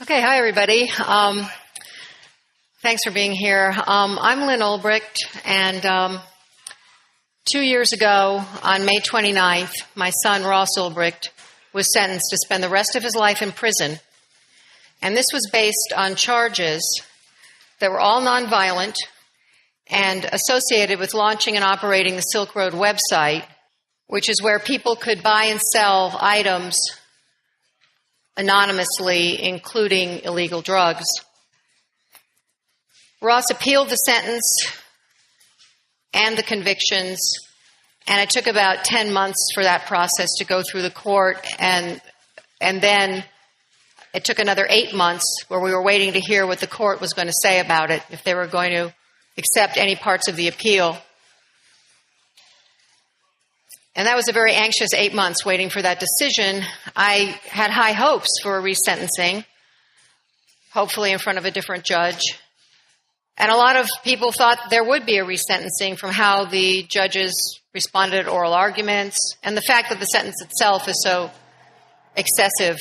Okay, hi everybody. Thanks for being here. I'm Lyn Ulbricht, and 2 years ago, on May 29th, my son Ross Ulbricht was sentenced to spend the rest of his life in prison. And this was based on charges that were all nonviolent and associated with launching and operating the Silk Road website, which is where people could buy and sell items anonymously, including illegal drugs. Ross appealed the sentence and the convictions, and it took about 10 months for that process to go through the court, and then it took another 8 months where we were waiting to hear what the court was going to say about it, if they were going to accept any parts of the appeal. And that was a very anxious 8 months waiting for that decision. I had high hopes for a resentencing, hopefully in front of a different judge. And a lot of people thought there would be a resentencing from how the judges responded to oral arguments and the fact that the sentence itself is so excessive.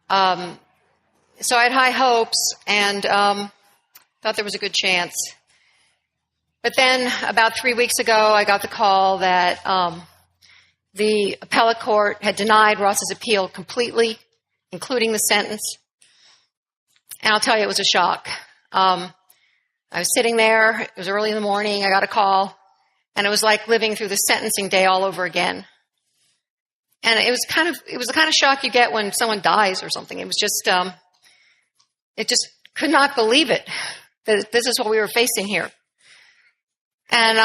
So I had high hopes and thought there was a good chance. But then about 3 weeks ago, I got the call that the appellate court had denied Ross's appeal completely, including the sentence. And I'll tell you, it was a shock. I was sitting there. It was early in the morning. I got a call. And it was like living through the sentencing day all over again. And it was the kind of shock you get when someone dies or something. It was just, it just could not believe it, that this is what we were facing here. And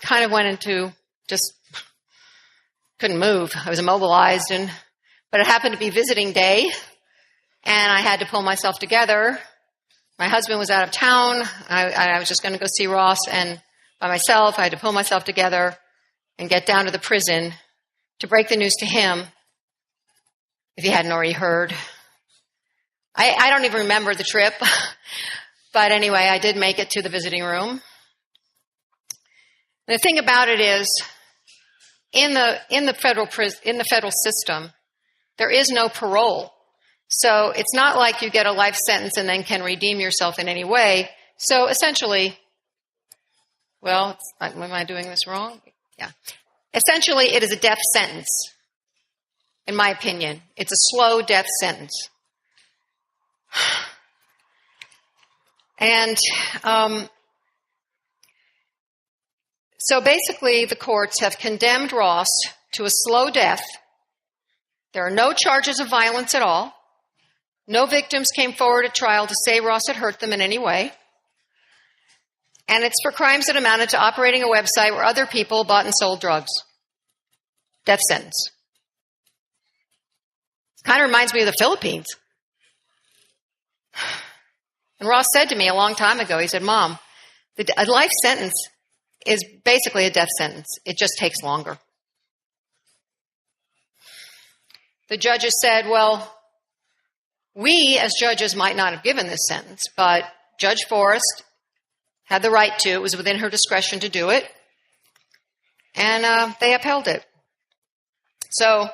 kind of went into just couldn't move. I was immobilized, but it happened to be visiting day, and I had to pull myself together. My husband was out of town. I was just going to go see Ross, and by myself, I had to pull myself together and get down to the prison to break the news to him, if he hadn't already heard. I don't even remember the trip, but anyway, I did make it to the visiting room. The thing about it is, in the federal system, there is no parole. So it's not like you get a life sentence and then can redeem yourself in any way. So essentially, am I doing this wrong? Yeah. Essentially, it is a death sentence, in my opinion. It's a slow death sentence. And so basically, the courts have condemned Ross to a slow death. There are no charges of violence at all. No victims came forward at trial to say Ross had hurt them in any way. And it's for crimes that amounted to operating a website where other people bought and sold drugs. Death sentence. It kind of reminds me of the Philippines. And Ross said to me a long time ago, he said, "Mom, a life sentence is basically a death sentence. It just takes longer." The judges said, well, we as judges might not have given this sentence, but Judge Forrest had the right to. It was within her discretion to do it. And they upheld it. So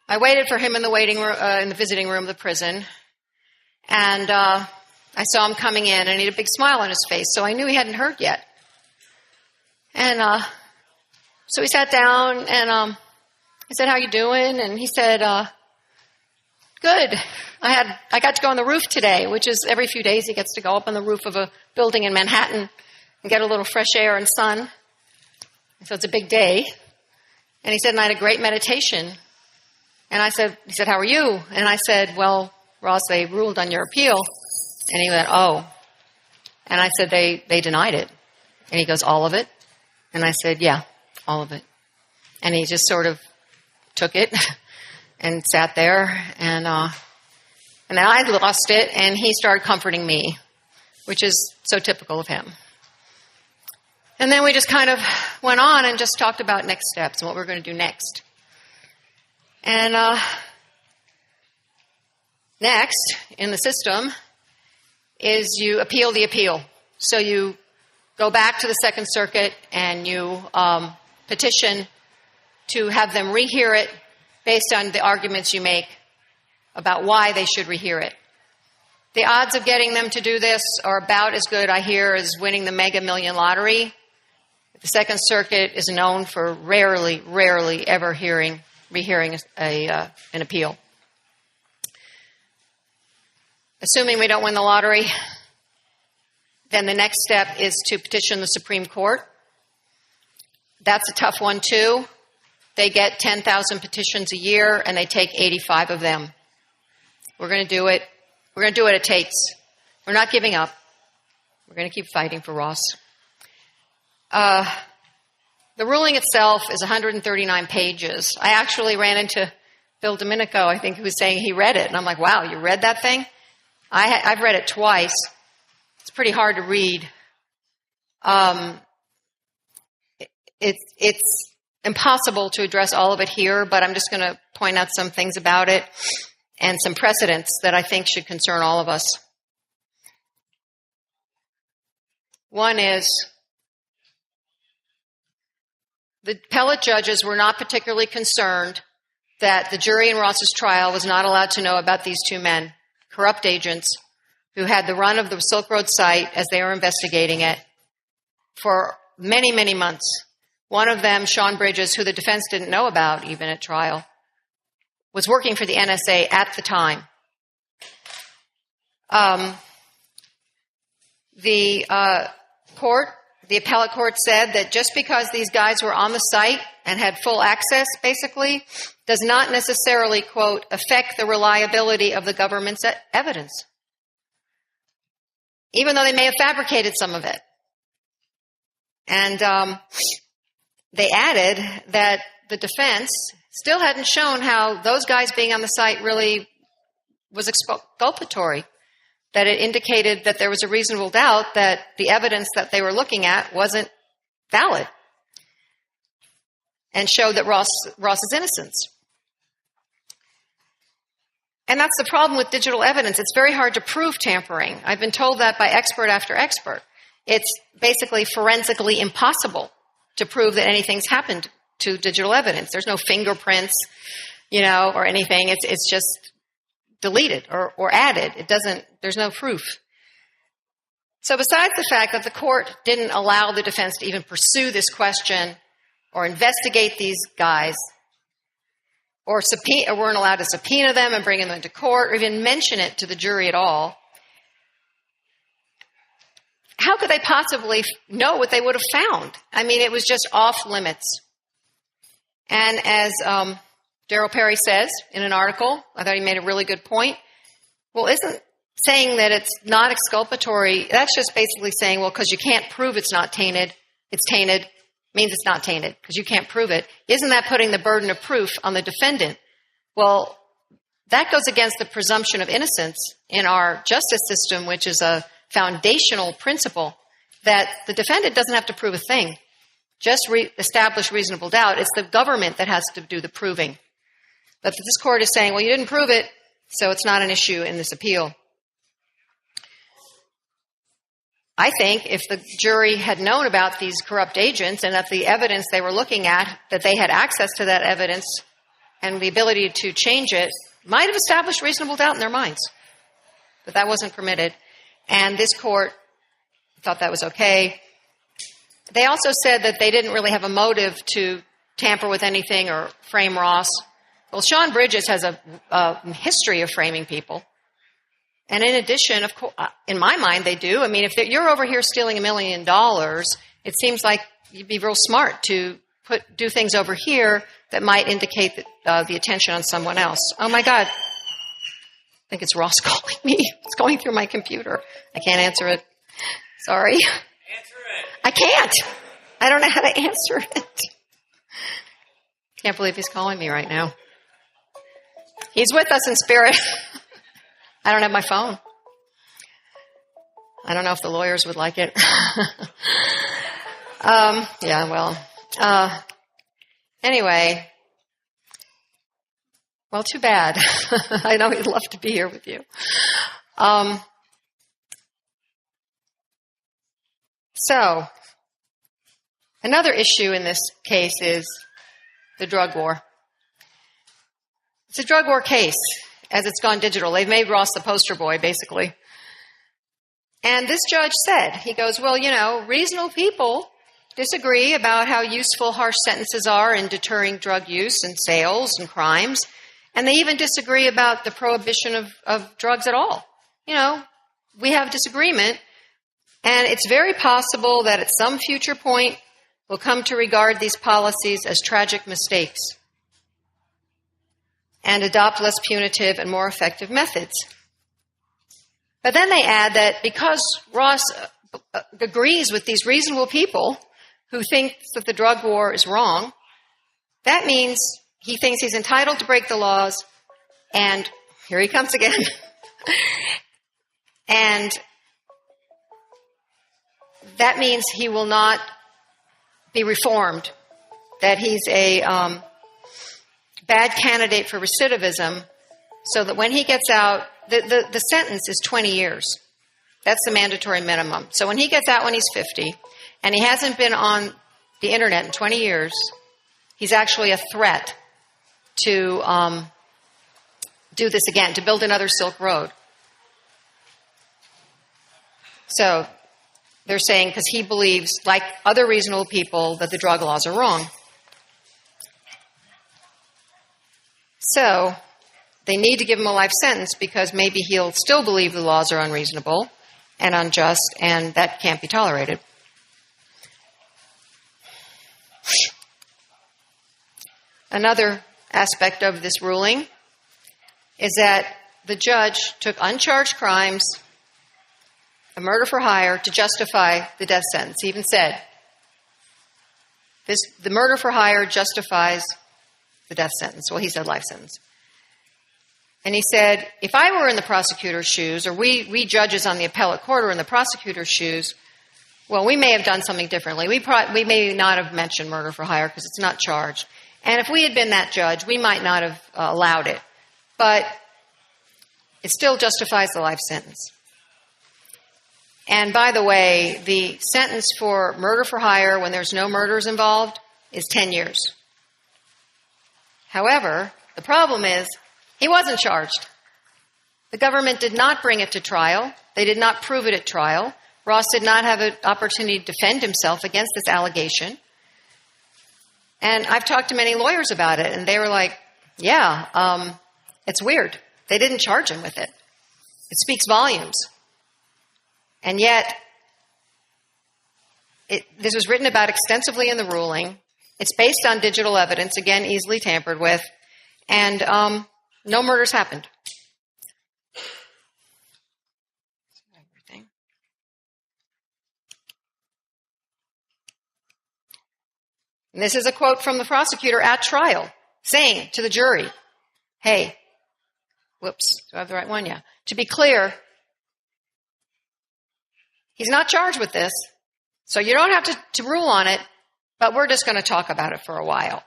I waited for him in the waiting room, in the visiting room of the prison. And I saw him coming in, and he had a big smile on his face, so I knew he hadn't heard yet. And so he sat down, and I said, "How you doing?" And he said, "Good. I got to go on the roof today," which is every few days he gets to go up on the roof of a building in Manhattan and get a little fresh air and sun. So it's a big day. And he said, "And I had a great meditation." And he said, "How are you?" And I said, "Well, Ross, they ruled on your appeal." And he went, "Oh." And I said, they denied it. And he goes, "All of it?" And I said, "Yeah, all of it." And he just sort of took it and sat there, and then I lost it, and he started comforting me, which is so typical of him. And then we just kind of went on and just talked about next steps and what we're going to do next. And next in the system is you appeal the appeal. So you go back to the Second Circuit and you petition to have them rehear it based on the arguments you make about why they should rehear it. The odds of getting them to do this are about as good, I hear, as winning the Mega Million lottery. The Second Circuit is known for rarely ever rehearing an appeal. Assuming we don't win the lottery, then the next step is to petition the Supreme Court. That's a tough one, too. They get 10,000 petitions a year, and they take 85 of them. We're going to do it. We're going to do what it takes. We're not giving up. We're going to keep fighting for Ross. The ruling itself is 139 pages. I actually ran into Bill Domenico, I think, who was saying he read it. And I'm like, wow, you read that thing? I've read it twice. It's pretty hard to read. It's impossible to address all of it here, but I'm just going to point out some things about it and some precedents that I think should concern all of us. One is the appellate judges were not particularly concerned that the jury in Ross's trial was not allowed to know about these two men, corrupt agents, who had the run of the Silk Road site as they were investigating it for many, many months. One of them, Sean Bridges, who the defense didn't know about even at trial, was working for the NSA at the time. The appellate court said that just because these guys were on the site and had full access, basically, does not necessarily, quote, affect the reliability of the government's evidence, even though they may have fabricated some of it. And they added that the defense still hadn't shown how those guys being on the site really was exculpatory, that it indicated that there was a reasonable doubt that the evidence that they were looking at wasn't valid and showed that Ross's innocence. And that's the problem with digital evidence. It's very hard to prove tampering. I've been told that by expert after expert. It's basically forensically impossible to prove that anything's happened to digital evidence. There's no fingerprints, or anything. It's just deleted or added. There's no proof. So besides the fact that the court didn't allow the defense to even pursue this question or investigate these guys, or weren't allowed to subpoena them and bring them into court or even mention it to the jury at all, how could they possibly know what they would have found? I mean, it was just off limits. And as Darryl Perry says in an article, I thought he made a really good point. Well, isn't saying that it's not exculpatory, that's just basically saying, well, because you can't prove it's tainted, means it's not tainted, because you can't prove it. Isn't that putting the burden of proof on the defendant? Well, that goes against the presumption of innocence in our justice system, which is a foundational principle that the defendant doesn't have to prove a thing. Just establish reasonable doubt. It's the government that has to do the proving. But this court is saying, well, you didn't prove it, so it's not an issue in this appeal. I think if the jury had known about these corrupt agents and that the evidence they were looking at, that they had access to that evidence and the ability to change it, might have established reasonable doubt in their minds. But that wasn't permitted. And this court thought that was okay. They also said that they didn't really have a motive to tamper with anything or frame Ross. Well, Sean Bridges has a history of framing people. And in addition, of course, in my mind, they do. I mean, if you're over here stealing $1 million, it seems like you'd be real smart to do things over here that might indicate that, the attention on someone else. Oh, my God. I think it's Ross calling me. It's going through my computer. I can't answer it. Sorry. Answer it. I can't. I don't know how to answer it. Can't believe he's calling me right now. He's with us in spirit. I don't have my phone. I don't know if the lawyers would like it. Anyway. Well, too bad. I know he'd love to be here with you. So, another issue in this case is the drug war. It's a drug war case. as it's gone digital. They've made Ross the poster boy, basically. And this judge said, he goes, well, reasonable people disagree about how useful harsh sentences are in deterring drug use and sales and crimes. And they even disagree about the prohibition of drugs at all. We have disagreement. And it's very possible that at some future point, we'll come to regard these policies as tragic mistakes and adopt less punitive and more effective methods. But then they add that because Ross agrees with these reasonable people who think that the drug war is wrong, that means he thinks he's entitled to break the laws, and here he comes again. And that means he will not be reformed, that he's a bad candidate for recidivism, so that when he gets out, the sentence is 20 years. That's the mandatory minimum. So when he gets out when he's 50, and he hasn't been on the internet in 20 years, he's actually a threat to do this again, to build another Silk Road. So they're saying, because he believes, like other reasonable people, that the drug laws are wrong. So they need to give him a life sentence because maybe he'll still believe the laws are unreasonable and unjust, and that can't be tolerated. Another aspect of this ruling is that the judge took uncharged crimes, a murder for hire, to justify the death sentence. He even said, the murder for hire justifies the death sentence. Well, he said life sentence. And he said, if I were in the prosecutor's shoes, or we judges on the appellate court are in the prosecutor's shoes, well, we may have done something differently. We may not have mentioned murder for hire because it's not charged. And if we had been that judge, we might not have allowed it. But it still justifies the life sentence. And by the way, the sentence for murder for hire when there's no murders involved is 10 years. However, the problem is he wasn't charged. The government did not bring it to trial. They did not prove it at trial. Ross did not have an opportunity to defend himself against this allegation. And I've talked to many lawyers about it, and they were like, yeah, it's weird. They didn't charge him with it. It speaks volumes. And yet, this was written about extensively in the ruling. It's based on digital evidence, again, easily tampered with, and no murders happened. And this is a quote from the prosecutor at trial, saying to the jury, hey, whoops, do I have the right one? Yeah. To be clear, he's not charged with this, so you don't have to rule on it, but we're just going to talk about it for a while.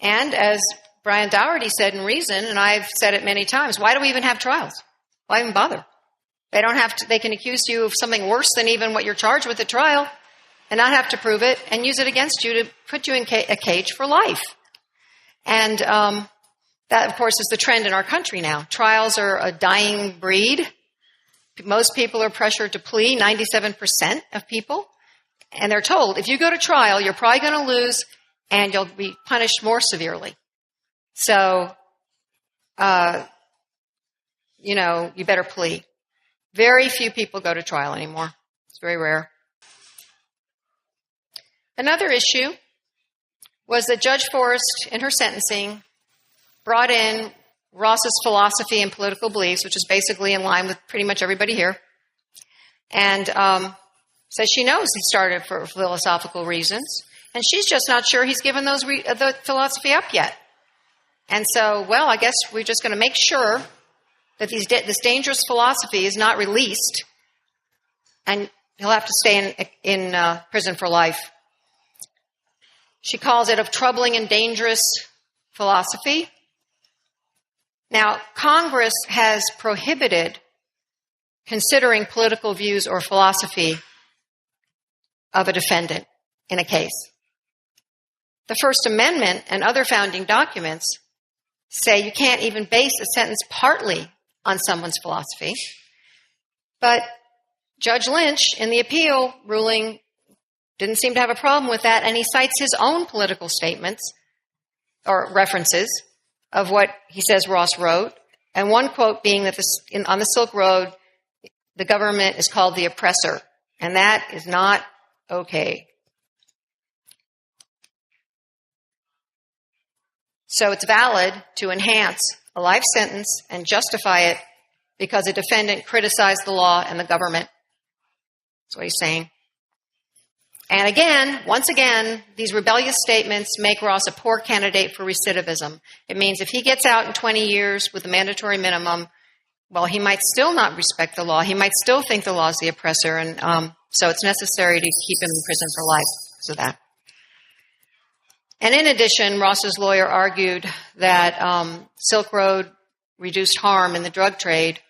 And as Brian Dougherty said in Reason, and I've said it many times, why do we even have trials? Why even bother? They can accuse you of something worse than even what you're charged with at trial and not have to prove it and use it against you to put you in a cage for life. And that, of course, is the trend in our country now. Trials are a dying breed. Most people are pressured to plea, 97% of people. And they're told, if you go to trial, you're probably going to lose and you'll be punished more severely. So, you better plea. Very few people go to trial anymore. It's very rare. Another issue was that Judge Forrest, in her sentencing, brought in Ross's philosophy and political beliefs, which is basically in line with pretty much everybody here, and says she knows he started for philosophical reasons, and she's just not sure he's given the philosophy up yet. And so, well, I guess we're just going to make sure that this dangerous philosophy is not released, and he'll have to stay in prison for life. She calls it a troubling and dangerous philosophy. Now, Congress has prohibited considering political views or philosophy of a defendant in a case. The First Amendment and other founding documents say you can't even base a sentence partly on someone's philosophy. But Judge Lynch, in the appeal ruling, didn't seem to have a problem with that, and he cites his own political statements or references of what he says Ross wrote, and one quote being that on the Silk Road, the government is called the oppressor, and that is not okay. So it's valid to enhance a life sentence and justify it because a defendant criticized the law and the government. That's what he's saying. And again, once again, these rebellious statements make Ross a poor candidate for recidivism. It means if he gets out in 20 years with a mandatory minimum, well, he might still not respect the law. He might still think the law is the oppressor, and so it's necessary to keep him in prison for life because of that. And in addition, Ross's lawyer argued that Silk Road reduced harm in the drug trade,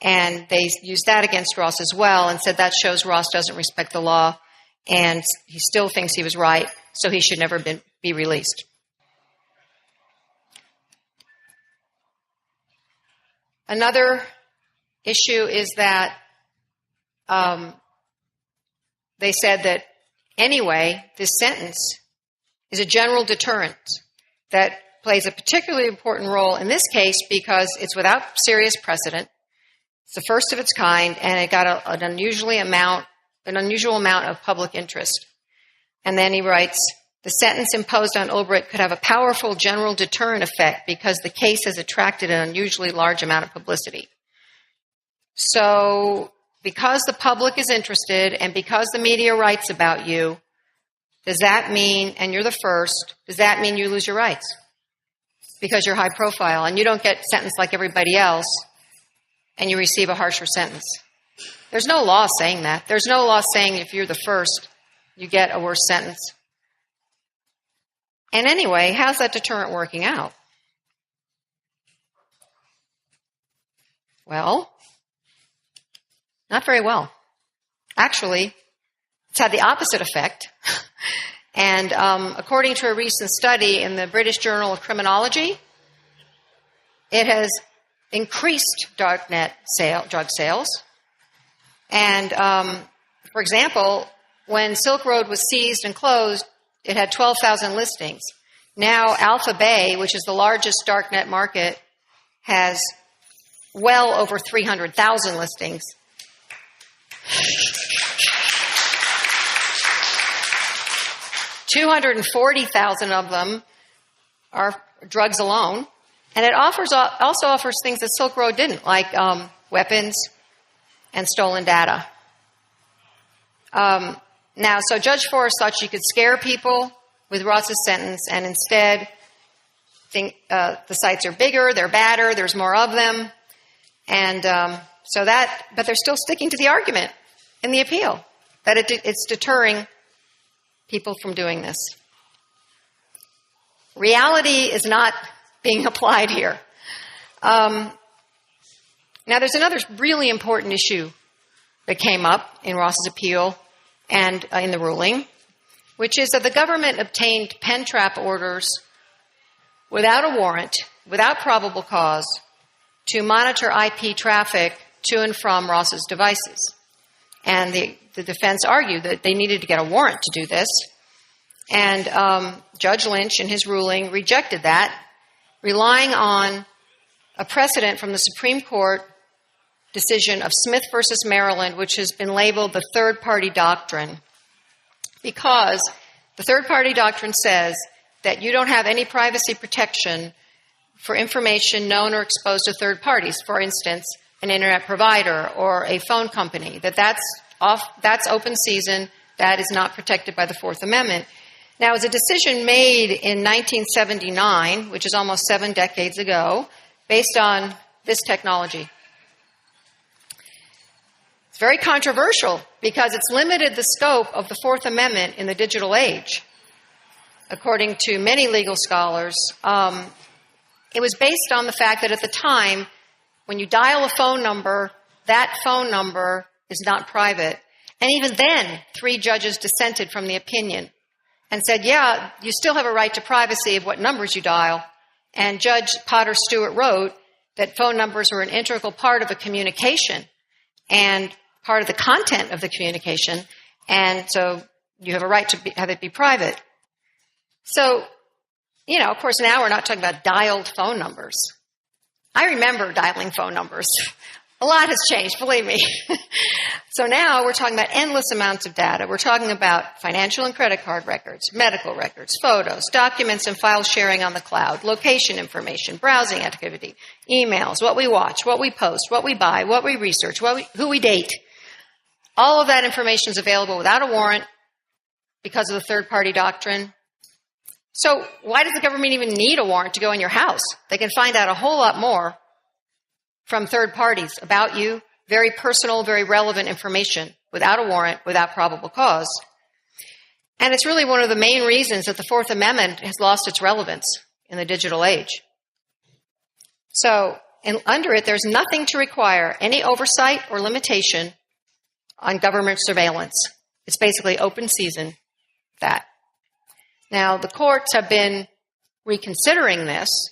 and they used that against Ross as well and said that shows Ross doesn't respect the law, and he still thinks he was right, so he should never be released. Another issue is that they said that anyway, this sentence is a general deterrent that plays a particularly important role in this case because it's without serious precedent. It's the first of its kind, and it got an unusual amount of public interest. And then he writes, the sentence imposed on Ulbricht could have a powerful general deterrent effect because the case has attracted an unusually large amount of publicity. So because the public is interested and because the media writes about you, does that mean, and you're the first, does that mean you lose your rights? Because you're high profile and you don't get sentenced like everybody else and you receive a harsher sentence. There's no law saying that. There's no law saying if you're the first, you get a worse sentence. And anyway, how's that deterrent working out? Well, not very well. Actually, it's had the opposite effect. And according to a recent study in the British Journal of Criminology, it has increased darknet drug sales. And, for example, when Silk Road was seized and closed, it had 12,000 listings. Now Alpha Bay, which is the largest darknet market, has well over 300,000 listings. $240,000 of them are drugs alone. And it also offers things that Silk Road didn't, like weapons and stolen data. Now, so Judge Forrest thought she could scare people with Ross's sentence and instead think the sites are bigger, they're badder, there's more of them. And but they're still sticking to the argument in the appeal that it's deterring people from doing this. Reality is not being applied here. Now, there's another really important issue that came up in Ross's appeal and in the ruling, which is that the government obtained pen trap orders without a warrant, without probable cause, to monitor IP traffic to and from Ross's devices. And the defense argued that they needed to get a warrant to do this. And Judge Lynch, in his ruling, rejected that, relying on a precedent from the Supreme Court decision of Smith versus Maryland, which has been labeled the third-party doctrine, because the third-party doctrine says that you don't have any privacy protection for information known or exposed to third parties. For instance, an internet provider or a phone company, that's open season, that is not protected by the Fourth Amendment. Now, it was a decision made in 1979, which is almost 7 decades ago, based on this technology. It's very controversial because it's limited the scope of the Fourth Amendment in the digital age. According to many legal scholars, it was based on the fact that at the time, when you dial a phone number, that phone number is not private. And even then, 3 judges dissented from the opinion. and said, yeah, you still have a right to privacy of what numbers you dial. And Judge Potter Stewart wrote that phone numbers were an integral part of a communication and part of the content of the communication. And so you have a right to have it be private. So, of course, now we're not talking about dialed phone numbers. I remember dialing phone numbers. A lot has changed, believe me. So now we're talking about endless amounts of data. We're talking about financial and credit card records, medical records, photos, documents and file sharing on the cloud, location information, browsing activity, emails, what we watch, what we post, what we buy, what we research, who we date. All of that information is available without a warrant because of the third-party doctrine. So why does the government even need a warrant to go in your house? They can find out a whole lot more from third parties about you, very personal, very relevant information, without a warrant, without probable cause. And it's really one of the main reasons that the Fourth Amendment has lost its relevance in the digital age. So under it, there's nothing to require any oversight or limitation on government surveillance. It's basically open season, that. Now, the courts have been reconsidering this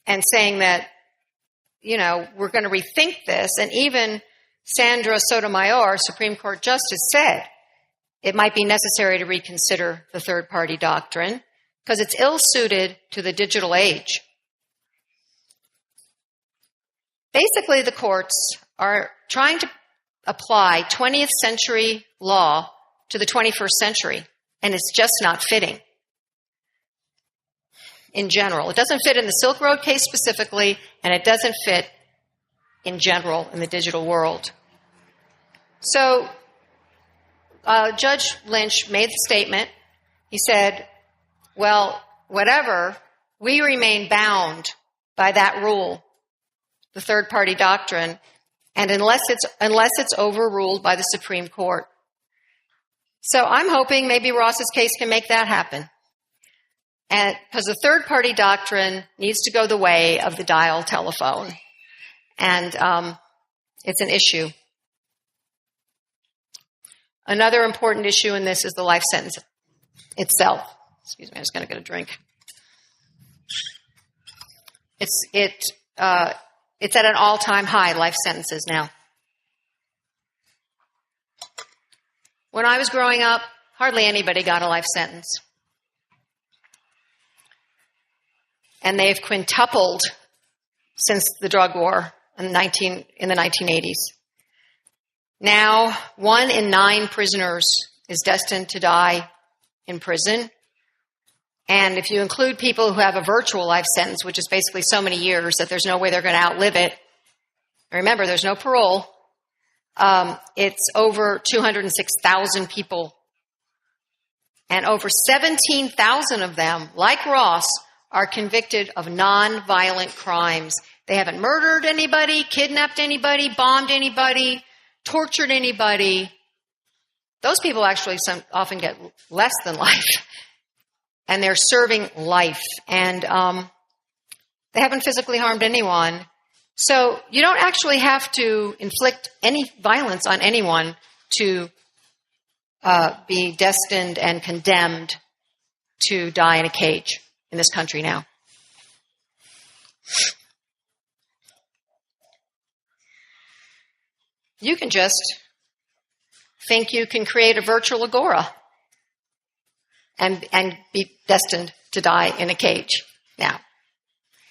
and saying that, we're going to rethink this. And even Sandra Sotomayor, Supreme Court Justice, said it might be necessary to reconsider the third-party doctrine because it's ill-suited to the digital age. Basically, the courts are trying to apply 20th century law to the 21st century, and it's just not fitting in general. It doesn't fit in the Silk Road case specifically, and it doesn't fit in general in the digital world. So Judge Lynch made the statement. He said, well, whatever, we remain bound by that rule, the third-party doctrine, and unless it's overruled by the Supreme Court. So I'm hoping maybe Ross's case can make that happen. And because the third-party doctrine needs to go the way of the dial telephone. And it's an issue. Another important issue in this is the life sentence itself. Excuse me, I'm just going to get a drink. It's at an all-time high, life sentences now. When I was growing up, hardly anybody got a life sentence. And they've quintupled since the drug war in the 1980s. Now, 1 in 9 prisoners is destined to die in prison. And if you include people who have a virtual life sentence, which is basically so many years that there's no way they're going to outlive it, remember, there's no parole, it's over 206,000 people. And over 17,000 of them, like Ross, are convicted of non-violent crimes. They haven't murdered anybody, kidnapped anybody, bombed anybody, tortured anybody. Those people actually often get less than life. And they're serving life. And they haven't physically harmed anyone. So you don't actually have to inflict any violence on anyone to be destined and condemned to die in a cage in this country now. You can just think you can create a virtual agora and be destined to die in a cage now.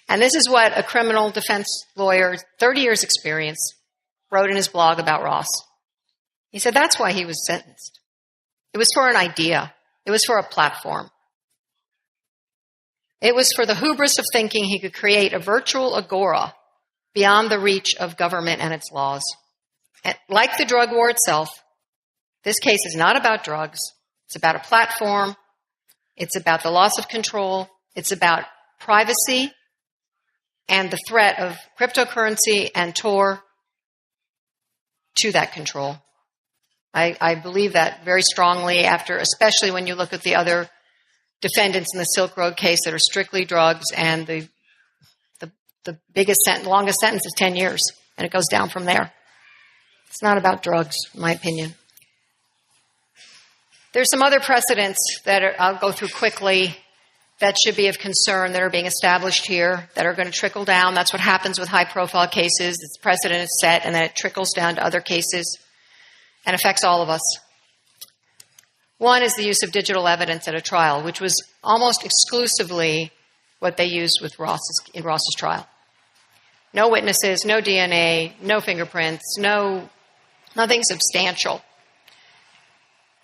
And this is what a criminal defense lawyer, 30 years experience, wrote in his blog about Ross. He said that's why he was sentenced. It was for an idea. It was for a platform. It was for the hubris of thinking he could create a virtual agora beyond the reach of government and its laws. And like the drug war itself, this case is not about drugs. It's about a platform. It's about the loss of control. It's about privacy and the threat of cryptocurrency and Tor to that control. I believe that very strongly especially when you look at the other defendants in the Silk Road case that are strictly drugs, and the longest sentence is 10 years, and it goes down from there. It's not about drugs, in my opinion. There's some other precedents that I'll go through quickly that should be of concern that are being established here that are going to trickle down. That's what happens with high-profile cases. The precedent is set, and then it trickles down to other cases and affects all of us. One is the use of digital evidence at a trial, which was almost exclusively what they used with in Ross's trial. No witnesses, no DNA, no fingerprints, nothing substantial.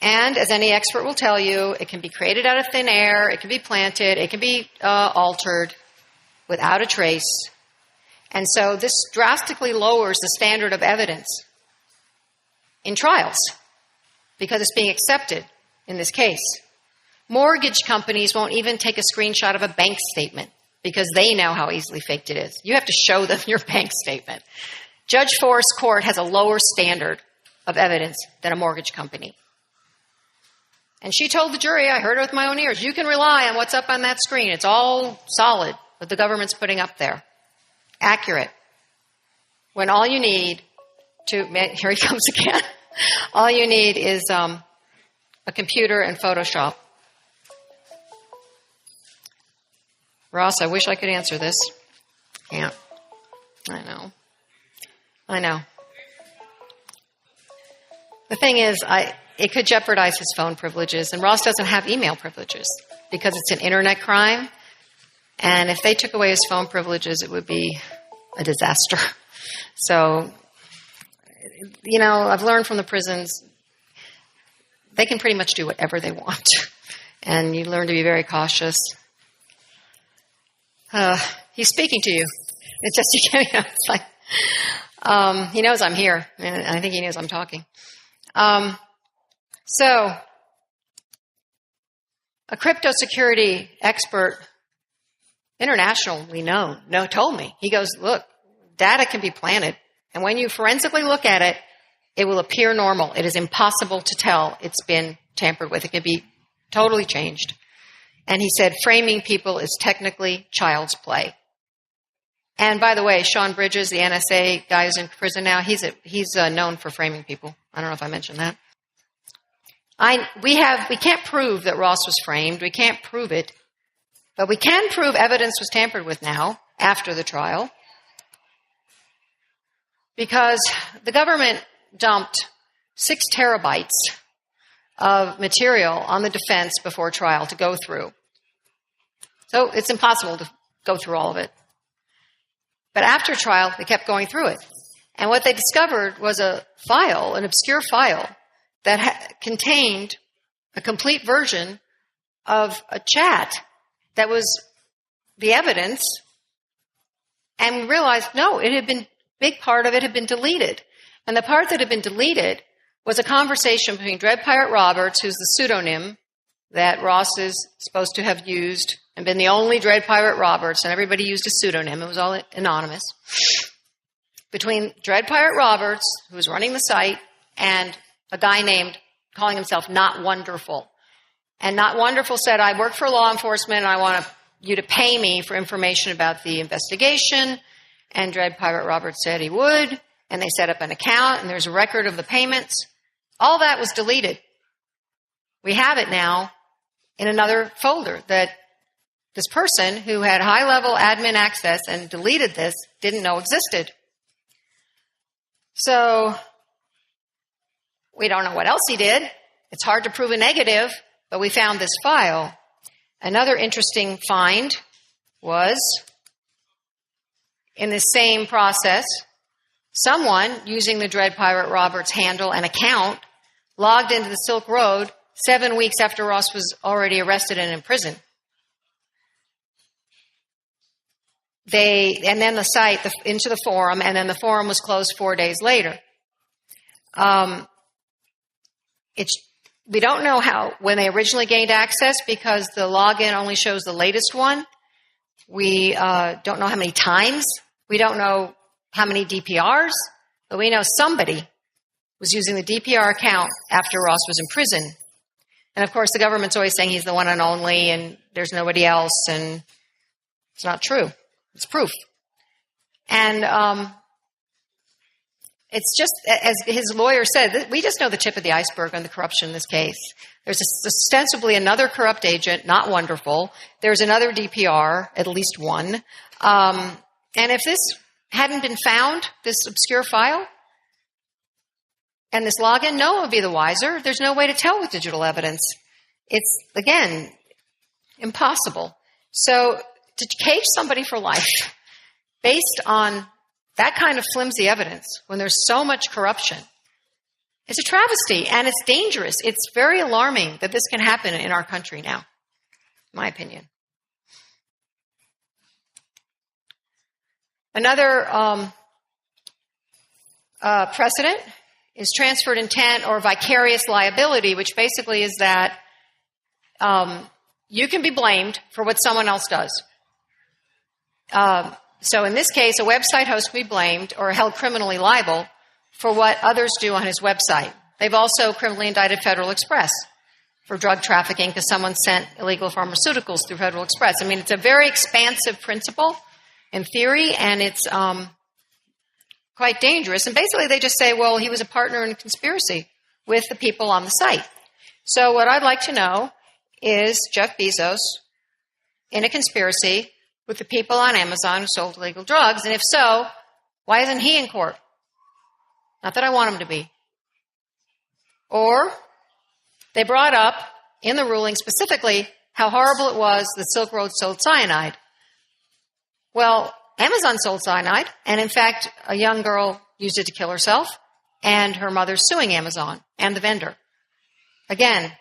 And as any expert will tell you, it can be created out of thin air, it can be planted, it can be altered without a trace. And so this drastically lowers the standard of evidence in trials because it's being accepted in this case. Mortgage companies won't even take a screenshot of a bank statement because they know how easily faked it is. You have to show them your bank statement. Judge Forrest's court has a lower standard of evidence than a mortgage company. And she told the jury, I heard it with my own ears, you can rely on what's up on that screen. It's all solid, what the government's putting up there. Accurate. When all you need here he comes again. All you need is a computer and Photoshop. Ross, I wish I could answer this. Can't. I know. The thing is, it could jeopardize his phone privileges, and Ross doesn't have email privileges because it's an internet crime, and if they took away his phone privileges, it would be a disaster. So, I've learned from the prisons, they can pretty much do whatever they want, and you learn to be very cautious. He's speaking to you. It's just, it's like, he knows I'm here, and I think he knows I'm talking. So, a crypto security expert, internationally known, told me. He goes, look, data can be planted, and when you forensically look at it, it will appear normal. It is impossible to tell it's been tampered with. It can be totally changed. And he said, framing people is technically child's play. And by the way, Sean Bridges, the NSA guy who's in prison now, he's known for framing people. I don't know if I mentioned that. We can't prove that Ross was framed. We can't prove it. But we can prove evidence was tampered with now, after the trial. Because the government dumped 6 terabytes of material on the defense before trial to go through. So it's impossible to go through all of it. But after trial, they kept going through it. And what they discovered was a file, an obscure file, that contained a complete version of a chat that was the evidence. And we realized, no, big part of it had been deleted. And the part that had been deleted was a conversation between Dread Pirate Roberts, who's the pseudonym that Ross is supposed to have used and been the only Dread Pirate Roberts, and everybody used a pseudonym. It was all anonymous. Between Dread Pirate Roberts, who was running the site, and a guy calling himself Not Wonderful. And Not Wonderful said, I work for law enforcement, and I want you to pay me for information about the investigation. And Dread Pirate Roberts said he would, and they set up an account, and there's a record of the payments. All that was deleted. We have it now in another folder that this person who had high-level admin access and deleted this didn't know existed. So we don't know what else he did. It's hard to prove a negative, but we found this file. Another interesting find was, in the same process, someone using the Dread Pirate Roberts handle and account logged into the Silk Road 7 weeks after Ross was already arrested and in prison. And then the site into the forum, and then the forum was closed 4 days later. We don't know when they originally gained access because the login only shows the latest one. We don't know how many times. We don't know how many DPRs, but we know somebody was using the DPR account after Ross was in prison. And of course, the government's always saying he's the one and only, and there's nobody else, and it's not true. It's proof. And it's just, as his lawyer said, we just know the tip of the iceberg on the corruption in this case. There's ostensibly another corrupt agent, not wonderful. There's another DPR, at least one. And if this hadn't been found, this obscure file, and this login, no one would be the wiser. There's no way to tell with digital evidence. It's, again, impossible. So to cage somebody for life based on that kind of flimsy evidence when there's so much corruption is a travesty, and it's dangerous. It's very alarming that this can happen in our country now, in my opinion. Another precedent is transferred intent or vicarious liability, which basically is that you can be blamed for what someone else does. So in this case, a website host can be blamed or held criminally liable for what others do on his website. They've also criminally indicted Federal Express for drug trafficking because someone sent illegal pharmaceuticals through Federal Express. I mean, it's a very expansive principle in theory, and it's quite dangerous. And basically they just say, well, he was a partner in a conspiracy with the people on the site. So what I'd like to know is Jeff Bezos in a conspiracy with the people on Amazon who sold illegal drugs? And if so, why isn't he in court? Not that I want him to be. Or they brought up in the ruling specifically how horrible it was that Silk Road sold cyanide. Well, Amazon sold cyanide, and in fact, a young girl used it to kill herself, and her mother's suing Amazon and the vendor. Again,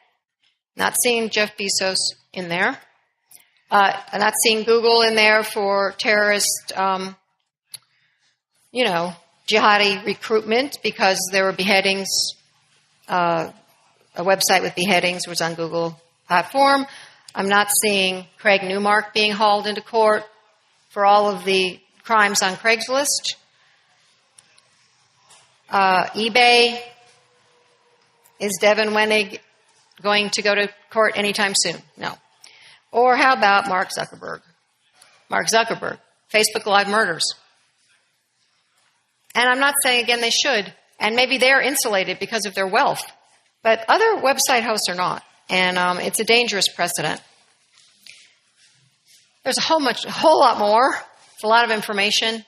not seeing Jeff Bezos in there. Not seeing Google in there for terrorist, jihadi recruitment because there were beheadings. A website with beheadings was on Google platform. I'm not seeing Craig Newmark being hauled into court for all of the crimes on Craigslist. eBay, is Devin Wenig going to go to court anytime soon? No. Or how about Mark Zuckerberg? Mark Zuckerberg, Facebook Live murders. And I'm not saying, again, they should. And maybe they're insulated because of their wealth. But other website hosts are not. And it's a dangerous precedent. There's a whole lot more. It's a lot of information.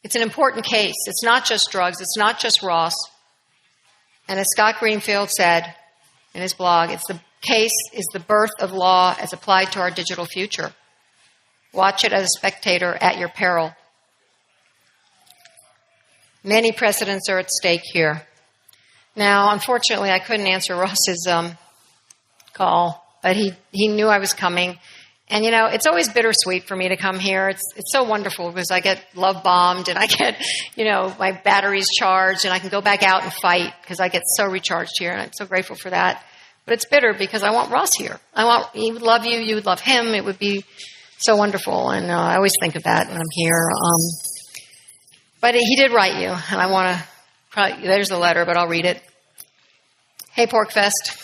It's an important case. It's not just drugs. It's not just Ross. And as Scott Greenfield said in his blog, the case is the birth of law as applied to our digital future. Watch it as a spectator at your peril. Many precedents are at stake here. Now, unfortunately, I couldn't answer Ross's call, but he knew I was coming. And, it's always bittersweet for me to come here. It's so wonderful because I get love bombed and I get, my batteries charged and I can go back out and fight because I get so recharged here, and I'm so grateful for that. But it's bitter because I want Ross here. He would love you. You would love him. It would be so wonderful. And I always think of that when I'm here. But he did write you, and I want to, there's the letter, but I'll read it. Hey, Porcfest.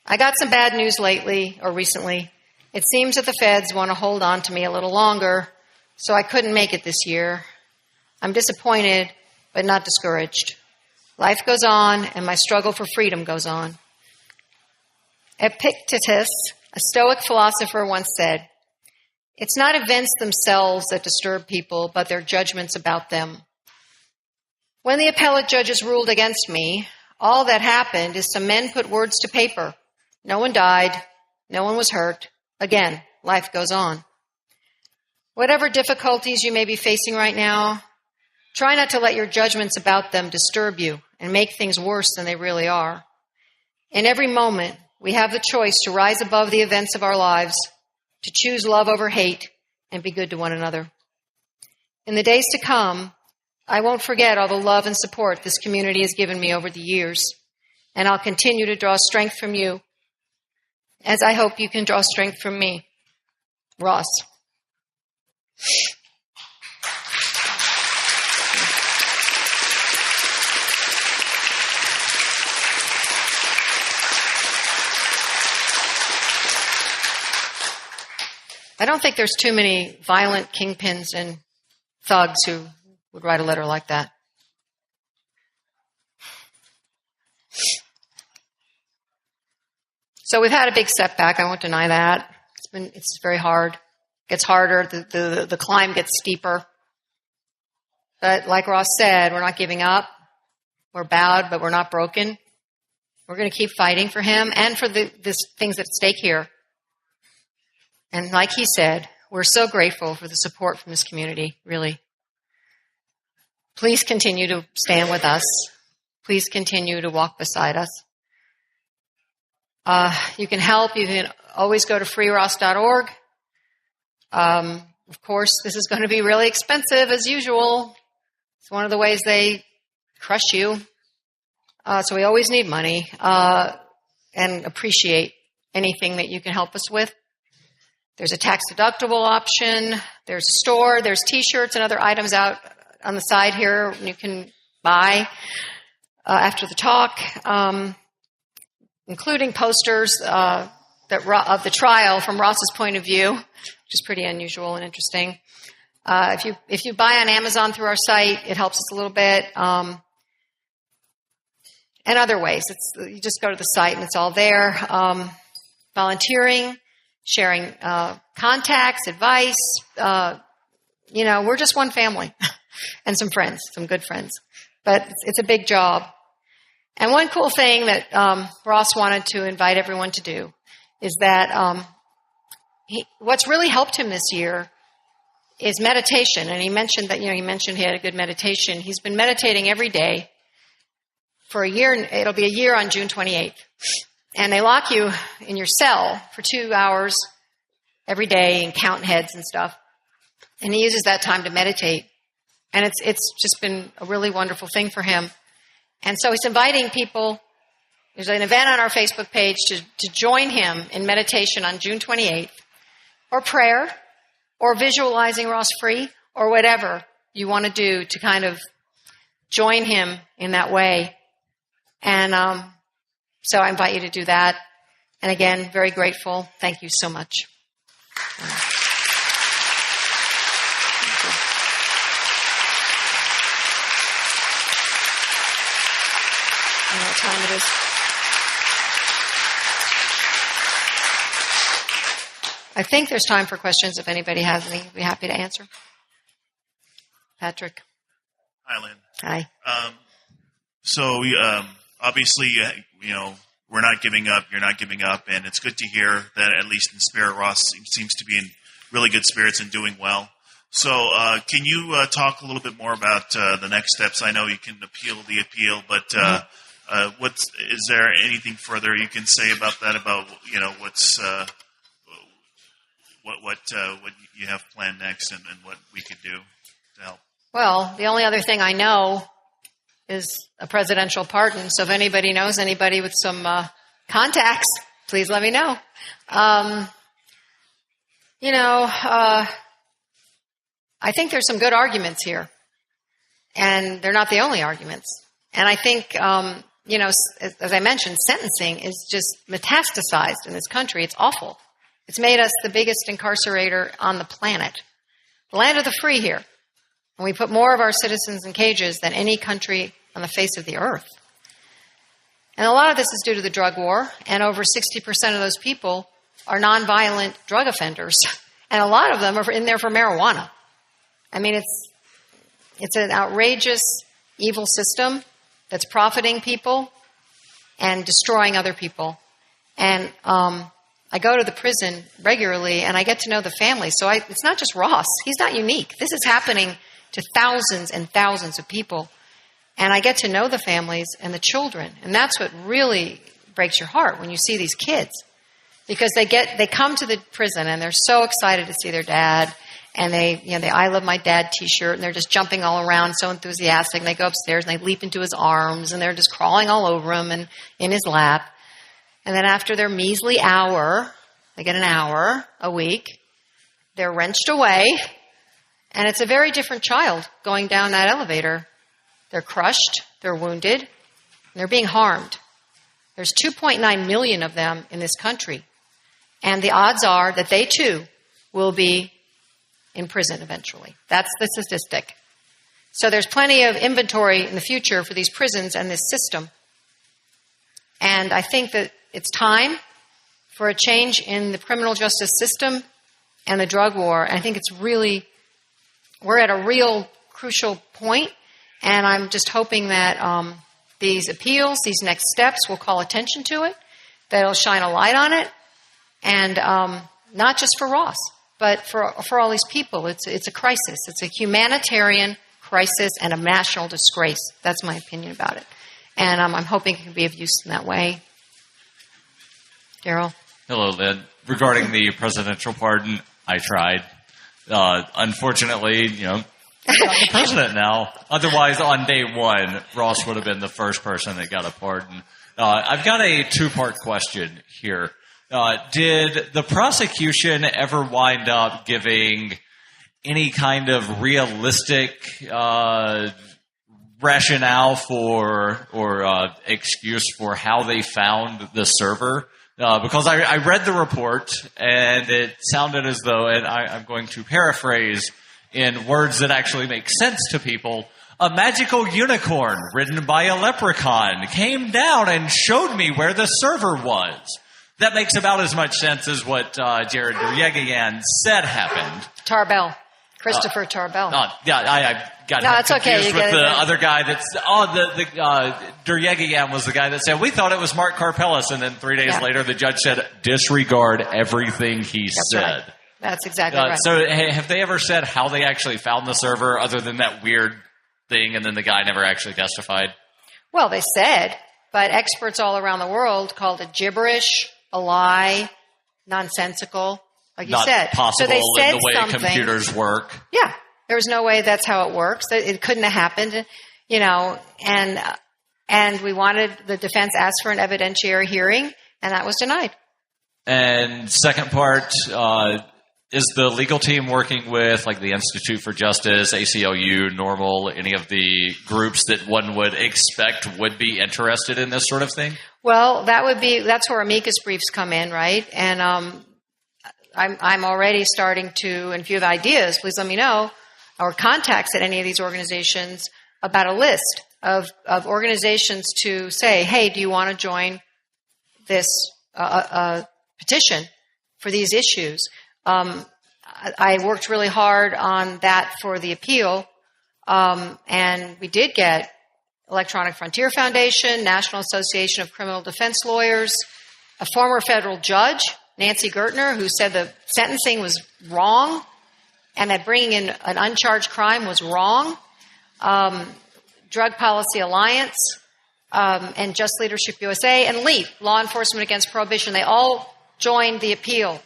I got some bad news recently. It seems that the feds want to hold on to me a little longer, so I couldn't make it this year. I'm disappointed, but not discouraged. Life goes on, and my struggle for freedom goes on. Epictetus, a Stoic philosopher, once said, "It's not events themselves that disturb people, but their judgments about them." When the appellate judges ruled against me, all that happened is some men put words to paper. No one died. No one was hurt. Again, life goes on. Whatever difficulties you may be facing right now, try not to let your judgments about them disturb you and make things worse than they really are. In every moment, we have the choice to rise above the events of our lives, to choose love over hate, and be good to one another. In the days to come, I won't forget all the love and support this community has given me over the years, and I'll continue to draw strength from you, as I hope you can draw strength from me. Ross. I don't think there's too many violent kingpins and thugs who would write a letter like that. So we've had a big setback. I won't deny that. It's very hard. It gets harder. The climb gets steeper. But like Ross said, we're not giving up. We're bowed, but we're not broken. We're going to keep fighting for him and for the things at stake here. And like he said, we're so grateful for the support from this community, really. Please continue to stand with us. Please continue to walk beside us. You can help. You can always go to freeross.org. Of course, this is going to be really expensive as usual. It's one of the ways they crush you. So we always need money and appreciate anything that you can help us with. There's a tax-deductible option. There's a store. There's T-shirts and other items out on the side here you can buy after the talk, including posters of the trial from Ross's point of view, which is pretty unusual and interesting. If you buy on Amazon through our site, it helps us a little bit. And other ways. You just go to the site and it's all there. Volunteering, sharing contacts, advice. We're just one family and some friends, some good friends. But it's a big job. And one cool thing that Ross wanted to invite everyone to do is that what's really helped him this year is meditation. And he mentioned that, he had a good meditation. He's been meditating every day for a year. It'll be a year on June 28th. And they lock you in your cell for 2 hours every day and count heads and stuff. And he uses that time to meditate. And it's just been a really wonderful thing for him. And so he's inviting people. There's an event on our Facebook page to join him in meditation on June 28th, or prayer, or visualizing Ross free, or whatever you want to do to kind of join him in that way. And so I invite you to do that. And again, very grateful. Thank you so much. I know what time it is. I think there's time for questions if anybody has any. I'd be happy to answer. Patrick. Hi, Lyn. Hi. So obviously, we're not giving up. You're not giving up. And it's good to hear that, at least in spirit, Ross seems to be in really good spirits and doing well. So can you talk a little bit more about the next steps? I know you can appeal the appeal, but is there anything further you can say about that, about, what you have planned next and what we could do to help? Well, the only other thing I know is a presidential pardon. So if anybody knows anybody with some contacts, please let me know. I think there's some good arguments here. And they're not the only arguments. And I think, as I mentioned, sentencing is just metastasized in this country. It's awful. It's made us the biggest incarcerator on the planet. The land of the free here. And we put more of our citizens in cages than any country on the face of the earth. And a lot of this is due to the drug war, and over 60% of those people are nonviolent drug offenders. And a lot of them are in there for marijuana. I mean, it's an outrageous, evil system that's profiting people and destroying other people. And I go to the prison regularly, and I get to know the families. So it's not just Ross. He's not unique. This is happening to thousands and thousands of people. And I get to know the families and the children. And that's what really breaks your heart when you see these kids. Because they come to the prison and they're so excited to see their dad. And they I Love My Dad t-shirt, and they're just jumping all around, so enthusiastic. And they go upstairs and they leap into his arms, and they're just crawling all over him and in his lap. And then after their measly hour, they get an hour a week, they're wrenched away. And it's a very different child going down that elevator. They're crushed, they're wounded, and they're being harmed. There's 2.9 million of them in this country. And the odds are that they too will be in prison eventually. That's the statistic. So there's plenty of inventory in the future for these prisons and this system. And I think that it's time for a change in the criminal justice system and the drug war. And I think we're at a real crucial point, and I'm just hoping that these appeals, these next steps, will call attention to it, that it'll shine a light on it, and not just for Ross, but for all these people. It's a crisis. It's a humanitarian crisis and a national disgrace. That's my opinion about it. And I'm hoping it can be of use in that way. Daryl? Hello, Lynn. Regarding the presidential pardon, I tried. Unfortunately, I'm the president now. Otherwise, on day one, Ross would have been the first person that got a pardon. I've got a two-part question here. Did the prosecution ever wind up giving any kind of realistic rationale for or excuse for how they found the server? Because I read the report, and it sounded as though, and I'm going to paraphrase in words that actually make sense to people, a magical unicorn ridden by a leprechaun came down and showed me where the server was. That makes about as much sense as what Jared Duryegian said happened. Tarbell. Christopher Tarbell. Yeah, I got confused with the other guy that's... Duryegian was the guy that said, we thought it was Mark Karpelis, and then 3 days later the judge said, disregard everything he said. Right. That's exactly right. So have they ever said how they actually found the server other than that weird thing, and then the guy never actually testified? Well, they said, but experts all around the world called it gibberish, a lie, nonsensical, like you said. Not possible so they said in the way something. Computers work. Yeah, there was no way that's how it works. It couldn't have happened, and we wanted, the defense asked for an evidentiary hearing, and that was denied. And second part, is the legal team working with like the Institute for Justice, ACLU, Normal, any of the groups that one would expect would be interested in this sort of thing? Well, that's where amicus briefs come in, right? And I'm already starting to, and if you have ideas, please let me know, or contacts at any of these organizations about a list of organizations to say, hey, do you want to join this petition for these issues? I worked really hard on that for the appeal, and we did get Electronic Frontier Foundation, National Association of Criminal Defense Lawyers, a former federal judge, Nancy Gertner, who said the sentencing was wrong and that bringing in an uncharged crime was wrong, Drug Policy Alliance, and Just Leadership USA, and LEAP, Law Enforcement Against Prohibition. They all joined the appeal.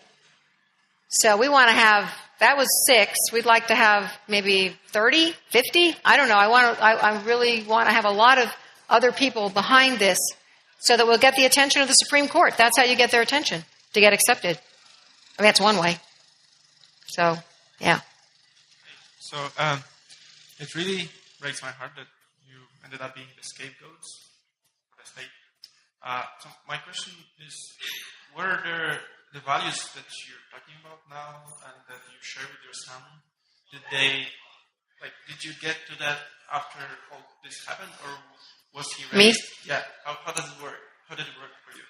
So we want to have, that was 6. We'd like to have maybe 30, 50. I don't know. I really want to have a lot of other people behind this so that we'll get the attention of the Supreme Court. That's how you get their attention, to get accepted. I mean, that's one way. So, yeah. So it really breaks my heart that you ended up being the scapegoats for the state. So my question is, what are the values that you're talking about now and that you share with your son? Did you get to that after all this happened, or was he raised? Me? Yeah. How does it work? How did it work for you?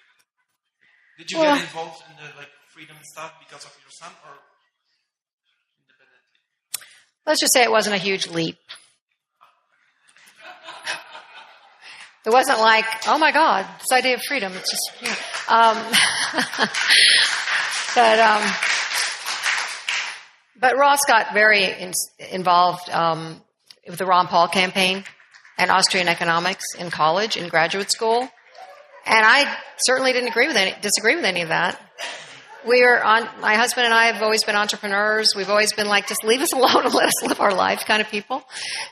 Did you get involved in the freedom stuff because of your son, or independently? Let's just say it wasn't a huge leap. It wasn't like, oh my God, this idea of freedom. It's just, But Ross got very involved with the Ron Paul campaign and Austrian economics in college, in graduate school. And I certainly didn't disagree with any of that. My husband and I have always been entrepreneurs. We've always been like, just leave us alone and let us live our life kind of people.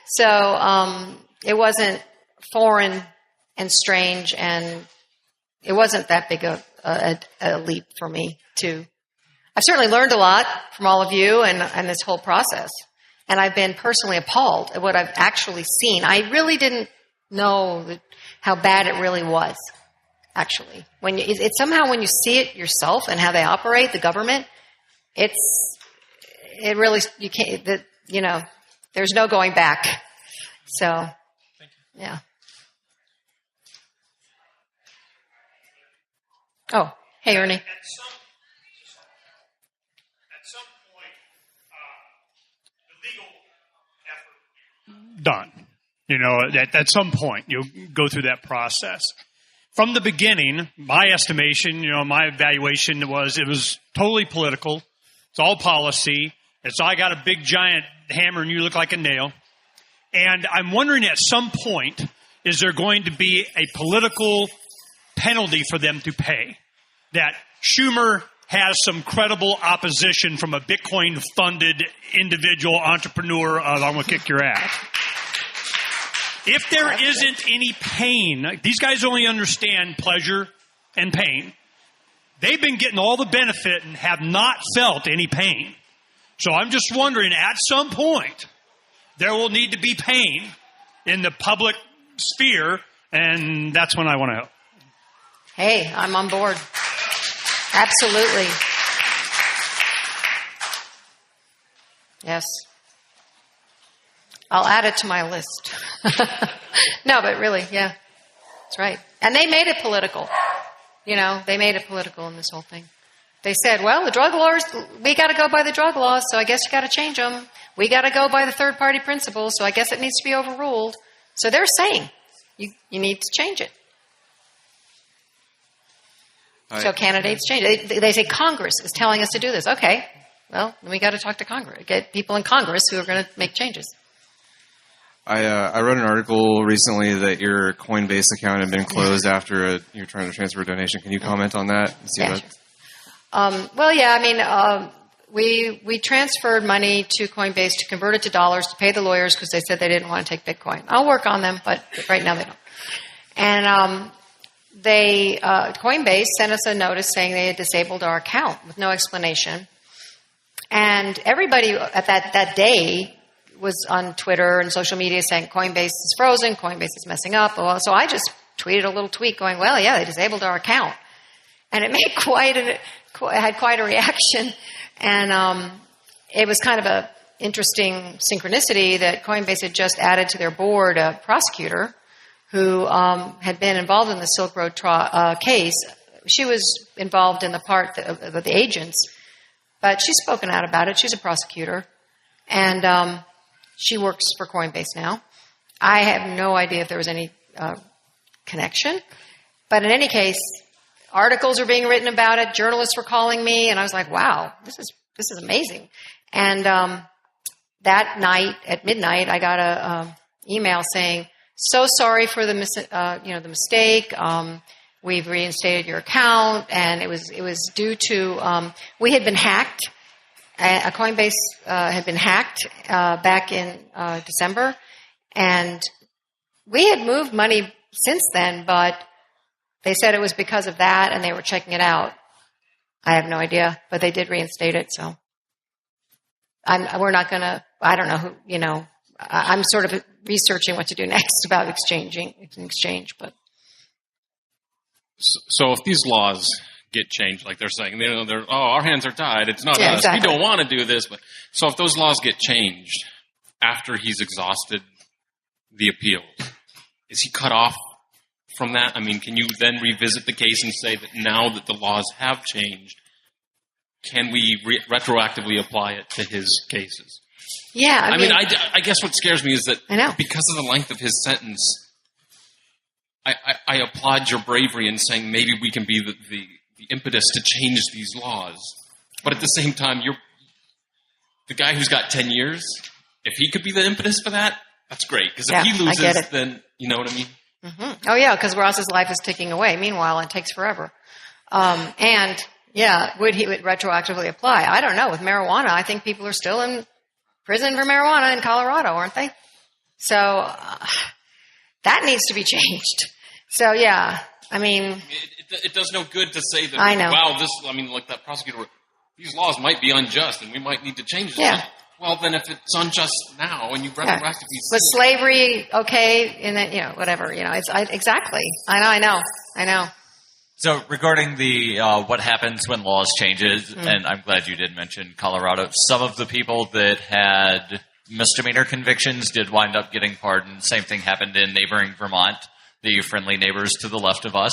So it wasn't foreign and strange, and it wasn't that big a leap for me too. I've certainly learned a lot from all of you and this whole process. And I've been personally appalled at what I've actually seen. I really didn't know how bad it really was, actually. It's somehow when you see it yourself and how they operate, the government, there's no going back. So, Thank you. yeah. Oh, hey, Ernie. At some point, the legal effort done. You know, at some point, you'll go through that process. From the beginning, my estimation, my evaluation was it was totally political. It's all policy. It's I got a big giant hammer and you look like a nail. And I'm wondering at some point, is there going to be a political penalty for them to pay? That Schumer has some credible opposition from a Bitcoin-funded individual entrepreneur of I'm going to kick your ass. If there isn't any pain, these guys only understand pleasure and pain. They've been getting all the benefit and have not felt any pain. So I'm just wondering, at some point, there will need to be pain in the public sphere, and that's when I want to help. Hey, I'm on board. Absolutely. Yes. I'll add it to my list. No, but really, yeah. That's right. And they made it political. They made it political in this whole thing. They said, well, the drug laws, we got to go by the drug laws, so I guess you got to change them. We got to go by the third-party principle, so I guess it needs to be overruled. So they're saying you need to change it. So candidates change it. They say Congress is telling us to do this. Okay, well, then we got to talk to Congress, get people in Congress who are going to make changes. I wrote an article recently that your Coinbase account had been closed after you're trying to transfer a donation. Can you comment on that? Yeah, sure. We transferred money to Coinbase to convert it to dollars to pay the lawyers because they said they didn't want to take Bitcoin. I'll work on them, but right now they don't. And Coinbase sent us a notice saying they had disabled our account with no explanation. And everybody at that day was on Twitter and social media saying Coinbase is frozen, Coinbase is messing up. Well, so I just tweeted a little tweet going, well, yeah, they disabled our account. And it made had quite a reaction. And it was kind of a interesting synchronicity that Coinbase had just added to their board a prosecutor who had been involved in the Silk Road case. She was involved in the part of the agents, but she's spoken out about it. She's a prosecutor. And she works for Coinbase now. I have no idea if there was any connection. But in any case, articles are being written about it. Journalists were calling me, and I was like, wow, this is amazing. And that night, at midnight, I got a email saying, so sorry for the mistake. We've reinstated your account, and it was due to we had been hacked. Coinbase had been hacked back in December, and we had moved money since then, but they said it was because of that, and they were checking it out. I have no idea, but they did reinstate it, so we're not going to, I don't know who, I'm sort of researching what to do next about exchange, but. So if these laws get changed, like they're saying, our hands are tied, it's not us, exactly. We don't want to do this. But so if those laws get changed after he's exhausted the appeal, is he cut off from that? I mean, can you then revisit the case and say that now that the laws have changed, can we retroactively apply it to his cases? Yeah. I mean, I guess what scares me is that I know. Because of the length of his sentence, I applaud your bravery in saying maybe we can be the impetus to change these laws. But at the same time, you're the guy who's got 10 years. If he could be the impetus for that, that's great. Because if he loses, then you know what I mean? Mm-hmm. Oh, yeah, because Ross's life is ticking away. Meanwhile, it takes forever. Would he retroactively apply? I don't know. With marijuana, I think people are still in prison for marijuana in Colorado, aren't they? So that needs to be changed. So, yeah, I mean... It does no good to say that, I know. wow, like that prosecutor, these laws might be unjust and we might need to change them. Yeah. Well, then if it's unjust now and you retroactively... Was slavery okay? And then, whatever, exactly. I know. So regarding the what happens when laws changes, and I'm glad you did mention Colorado, some of the people that had misdemeanor convictions did wind up getting pardoned. Same thing happened in neighboring Vermont, the friendly neighbors to the left of us,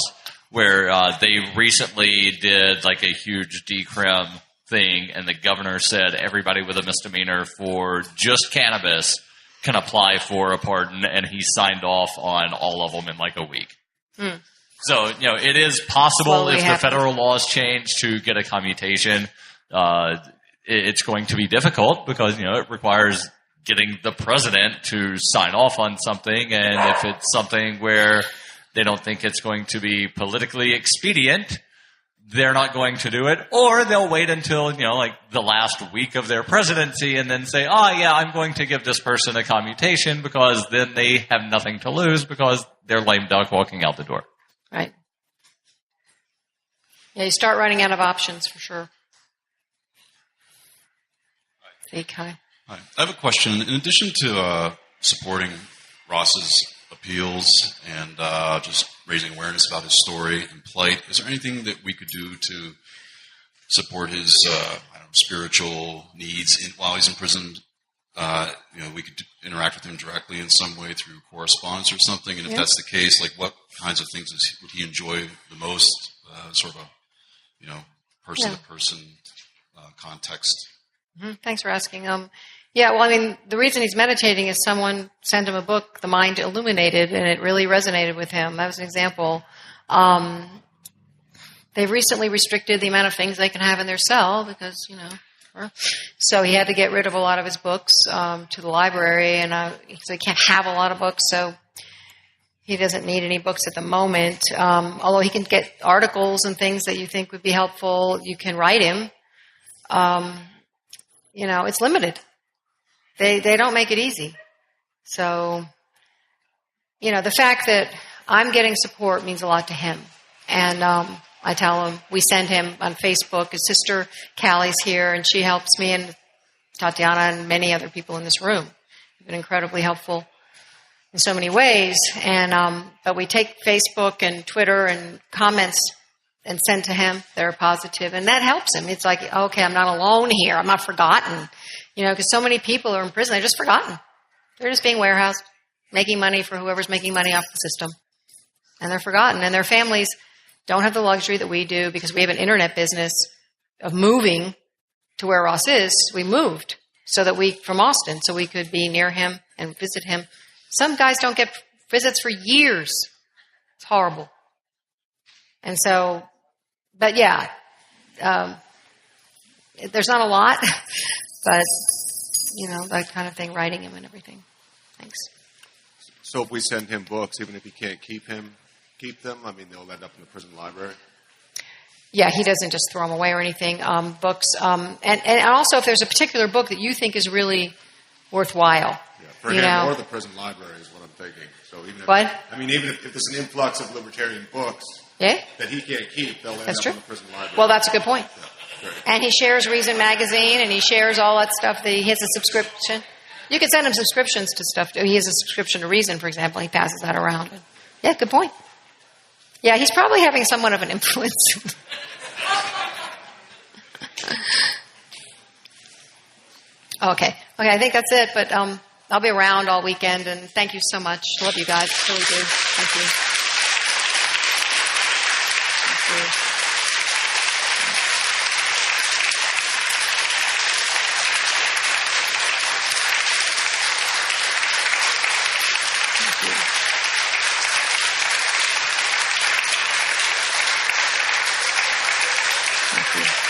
where they recently did like a huge decrim thing, and the governor said everybody with a misdemeanor for just cannabis can apply for a pardon, and he signed off on all of them in like a week. So, it is possible if the federal laws change to get a commutation. It's going to be difficult because, it requires getting the president to sign off on something, and if it's something where they don't think it's going to be politically expedient, they're not going to do it, or they'll wait until, like the last week of their presidency and then say, I'm going to give this person a commutation, because then they have nothing to lose because they're lame duck walking out the door. Right. Yeah, you start running out of options for sure. Hi. I have a question. In addition to supporting Ross's appeals and just raising awareness about his story and plight, is there anything that we could do to support his spiritual needs while he's in prison? We could interact with him directly in some way through correspondence or something. And if that's the case, like what kinds of things would he enjoy the most? Sort of a person-to-person context. Mm-hmm. Thanks for asking. The reason he's meditating is someone sent him a book, The Mind Illuminated, and it really resonated with him. That was an example. They've recently restricted the amount of things they can have in their cell because, so he had to get rid of a lot of his books to the library, and so he can't have a lot of books, so he doesn't need any books at the moment. Although he can get articles and things that you think would be helpful, you can write him. It's limited. They don't make it easy. So, the fact that I'm getting support means a lot to him. And I tell him, we send him on Facebook. His sister Callie's here, and she helps me, and Tatiana and many other people in this room have been incredibly helpful in so many ways. And but we take Facebook and Twitter and comments and send to him that are positive, and that helps him. It's like, okay, I'm not alone here. I'm not forgotten. Because so many people are in prison, they're just forgotten. They're just being warehoused, making money for whoever's making money off the system. And they're forgotten. And their families don't have the luxury that we do because we have an internet business of moving to where Ross is. We moved from Austin so we could be near him and visit him. Some guys don't get visits for years. It's horrible. And so, but yeah, there's not a lot. But, that kind of thing, writing him and everything. Thanks. So if we send him books, even if he can't keep them, they'll end up in the prison library? Yeah, he doesn't just throw them away or anything. Books. And also if there's a particular book that you think is really worthwhile. Yeah, for him or the prison library is what I'm thinking. So even if there's an influx of libertarian books that he can't keep, they'll end up in the prison library. Well, that's a good point. Yeah. Great. And he shares Reason Magazine, and he shares all that stuff. He has a subscription. You can send him subscriptions to stuff. He has a subscription to Reason, for example. He passes that around. Yeah, good point. Yeah, he's probably having somewhat of an influence. Okay, I think that's it. But I'll be around all weekend, and thank you so much. Love you guys. Really do. Thank you. Thank you. Thank you.